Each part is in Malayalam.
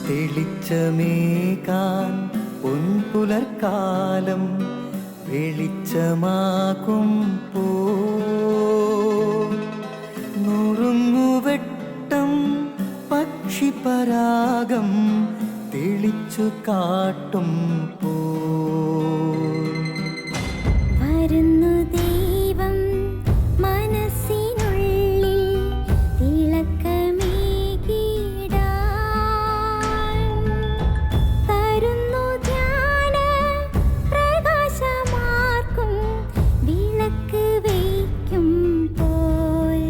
തെളിച്ചമേകാൻ പൊൻപുലർക്കാലം വെളിച്ചമാകും നുറുങ്ങുവെട്ടം പക്ഷിപരാഗം തെളിച്ചു കാട്ടും വരുന്നു ദൈവം മനസ്സിനുള്ളിൽ തിളക്കമേകിടാൻ തരുന്നു ധ്യാന പ്രകാശമാർക്കും വിളക്ക് വയ്ക്കുമ്പോൾ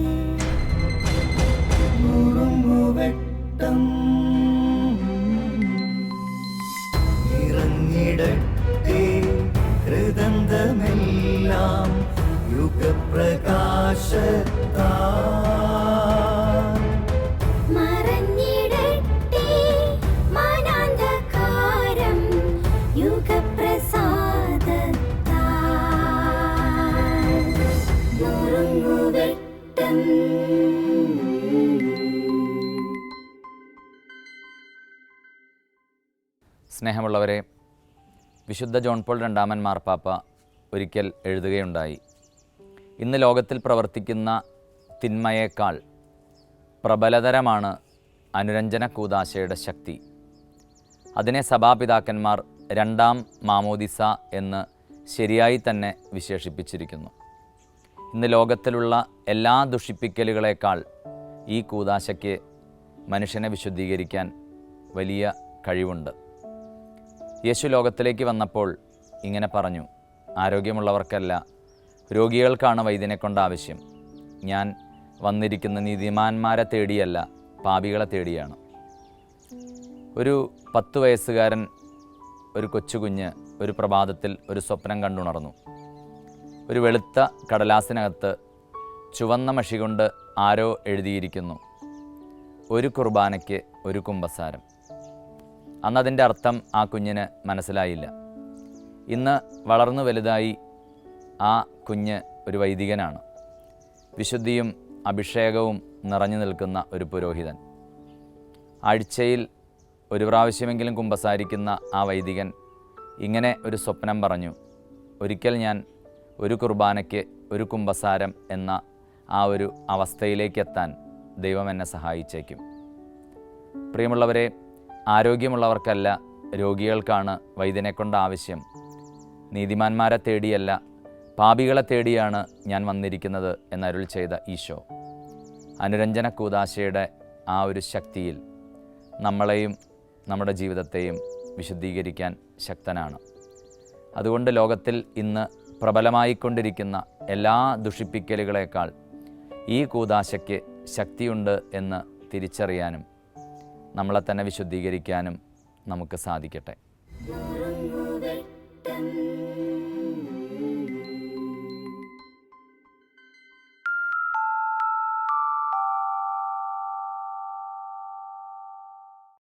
നുറുങ്ങുവെട്ടം ഇറങ്ങിടട്ടെ ഹൃദന്തമെല്ലാം യുഗപ്രകാശത്താൽ മറഞ്ഞിടട്ടെ മനാന്ധകാരം യുഗപ്രസാദത്താൽ നുറുങ്ങുവെട്ടം. സ്നേഹമുള്ളവരെ, വിശുദ്ധ ജോൺ പോൾ രണ്ടാമൻ മാർപ്പാപ്പ ഒരിക്കൽ എഴുതുകയുണ്ടായി, ഇന്ന് ലോകത്തിൽ പ്രവർത്തിക്കുന്ന തിന്മയേക്കാൾ പ്രബലതരമാണ് അനുരഞ്ജന കൂദാശയുടെ ശക്തി. അതിനെ സഭാപിതാക്കന്മാർ രണ്ടാം മാമോദിസ എന്ന് ശരിയായി തന്നെ വിശേഷിപ്പിച്ചിരിക്കുന്നു. ഇന്ന് ലോകത്തിലുള്ള എല്ലാ ദുഷിപ്പിക്കലുകളേക്കാൾ ഈ കൂദാശയ്ക്ക് മനുഷ്യനെ വിശുദ്ധീകരിക്കാൻ വലിയ കഴിവുണ്ട്. യേശു ലോകത്തിലേക്ക് വന്നപ്പോൾ ഇങ്ങനെ പറഞ്ഞു, ആരോഗ്യമുള്ളവർക്കല്ല രോഗികൾക്കാണ് വൈദ്യനെ കൊണ്ട് ആവശ്യം. ഞാൻ വന്നിരിക്കുന്ന നീതിമാന്മാരെ തേടിയല്ല, പാപികളെ തേടിയാണ്. ഒരു 10 വയസ്സുകാരൻ, ഒരു കൊച്ചുകുഞ്ഞ് ഒരു പ്രഭാതത്തിൽ ഒരു സ്വപ്നം കണ്ടുണർന്നു. ഒരു വെളുത്ത കടലാസിനകത്ത് ചുവന്ന മഷി കൊണ്ട് ആരോ എഴുതിയിരിക്കുന്നു, ഒരു കുർബാനയ്ക്ക് ഒരു കുമ്പസാരം. അന്നതിൻ്റെ അർത്ഥം ആ കുഞ്ഞിന് മനസ്സിലായില്ല. ഇന്ന് വളർന്നു വലുതായി ആ കുഞ്ഞ് ഒരു വൈദികനാണ്, വിശുദ്ധിയും അഭിഷേകവും നിറഞ്ഞു നിൽക്കുന്ന ഒരു പുരോഹിതൻ. ആഴ്ചയിൽ ഒരു പ്രാവശ്യമെങ്കിലും കുമ്പസാരിക്കുന്ന ആ വൈദികൻ ഇങ്ങനെ ഒരു സ്വപ്നം പറഞ്ഞു, ഒരിക്കൽ ഞാൻ ഒരു കുർബാനയ്ക്ക് ഒരു കുമ്പസാരം എന്ന ആ ഒരു അവസ്ഥയിലേക്കെത്താൻ ദൈവം എന്നെ സഹായിച്ചേക്കും. പ്രിയമുള്ളവരെ, ആരോഗ്യമുള്ളവർക്കല്ല രോഗികൾക്കാണ് വൈദ്യനെ കൊണ്ട് ആവശ്യം. നീതിമാന്മാരെ തേടിയല്ല, പാപികളെ തേടിയാണ് ഞാൻ വന്നിരിക്കുന്നത് എന്നരുൾ ചെയ്ത ഈശോ അനുരഞ്ജന കൂദാശയുടെ ആ ഒരു ശക്തിയിൽ നമ്മളെയും നമ്മുടെ ജീവിതത്തെയും വിശുദ്ധീകരിക്കാൻ ശക്തനാണ്. അതുകൊണ്ട് ലോകത്തിൽ ഇന്ന് പ്രബലമായിക്കൊണ്ടിരിക്കുന്ന എല്ലാ ദുഷിപ്പിക്കലുകളേക്കാൾ ഈ കൂദാശയ്ക്ക് ശക്തിയുണ്ട് എന്ന് തിരിച്ചറിയാനും നമ്മളെ തന്നെ വിശുദ്ധീകരിക്കാനും നമുക്ക് സാധിക്കട്ടെ.